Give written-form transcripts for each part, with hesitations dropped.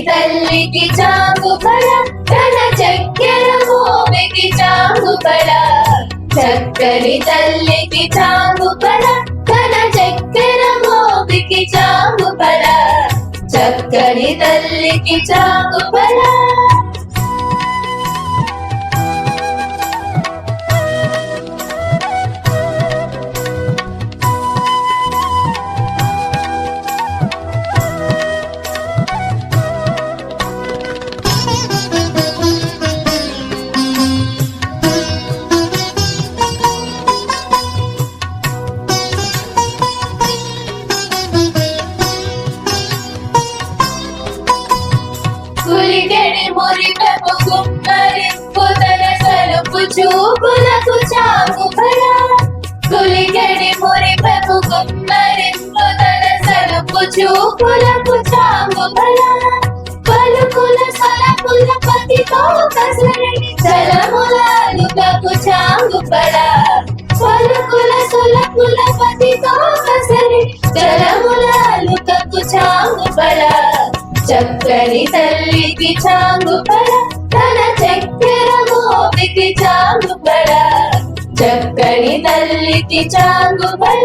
తల్లికి చాంగుబళ తన చక్కెర మోవికి చాంగుబళ చక్కని తల్లికి చాంగుబళ తన చక్కెర మోవికి చాంగుబళ చక్కని తల్లికి చాంగుబళ కులికెడి మురిపెపు గుమ్మరింపు తన సలుపు చూపులకు చాంగుబళ కులికెడి మురిపెపు గుమ్మరింపు తన సలుపు చూపులకు చాంగుబళ పలుకుల సలపుల పతితో కసరడి చలములకు చాంగుబళ పలుకుల సలపుల పతితో కసరడి చలములకు చాంగుబళ చక్కని తల్లికి చాంగుబళ తన చక్కెర మోవికి చాంగుబళ చక్కని తల్లికి చాంగుబళ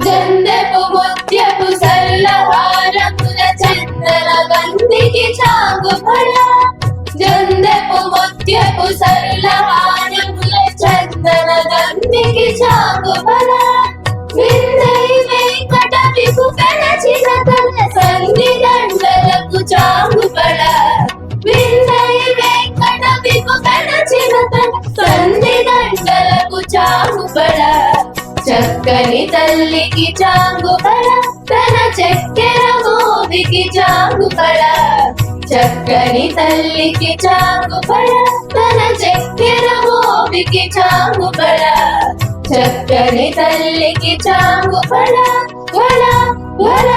గంధపు ముత్యపు సరళహారముల చందన గంధికి చాంగుబళ గంధపు ముత్యపు సరళహారముల చందన గంధికి చాంగుబళ విందై వెంకట విపు పెనచిన తన సంధి గంటలకు చాంగుబళ విందై వెంకట విపు పెనచిన తన సంధి గంటలకు చాంగుబళ చక్కని తల్లికి చాంగుబళ తన చక్కెర మోవికి చాంగుబళ చక్కని తల్లికి చాంగుబళ తన చక్కెర మోవికి చాంగుబళ చక్కని తల్లికి చాంగుబళ బళ బళ